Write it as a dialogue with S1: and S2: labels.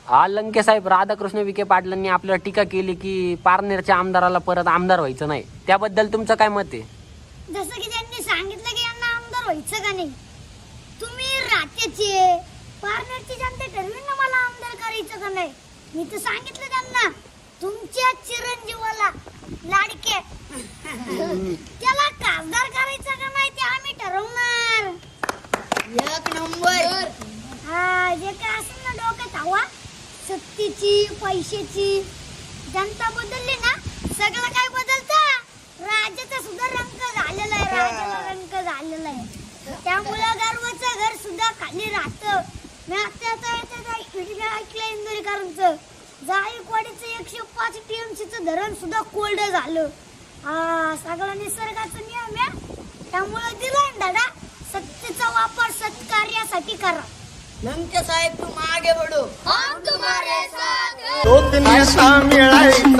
S1: हा लंके साहेब, राधाकृष्ण विखे पाटलांनी आपल्याला टीका केली की पारनेरच्या आमदाराला परत आमदार व्हायचं नाही, त्याबद्दल तुमचं काय मत आहे?
S2: जसं की त्यांनी सांगितलं की यांना आमदार व्हायचं का नाही, तुम्ही रात्याचे पारनेरची जनता ठरवी ना मला आमदार करायचं का नाही. मी तर सांगितलं त्यांना तुमच्या चिरंजीवाला लाडके त्याला खासदार करायचं का नाही ते आम्ही ठरवणार.
S3: एक नंबर.
S2: हा जे काय असेल ना डोक्यात हवा, सत्तेची पैशाची, जनता बदलली ना सगळं काय बदलतं. राज्याचा सुद्धा रंग झालेला आहे, राज्याला रंग झालेला आहे. त्यामुळे गर्वाचं घर सुद्धा खाली राहतं. मी आता ऐकलं इंदोरीकरांचं जायकवाडीचं 105 TMCचं धरण सुद्धा कोल्ड झालं. हा सगळं निसर्गाचा नियम आहे. त्यामुळे दिलाय दादा, सत्तेचा वापर सत्कार्यासाठी करा.
S3: लंके साहेब तुम आगे बढ़ो, हम तुम्हारे साथ हैं.
S4: तो दिन ऐसा मिळायचा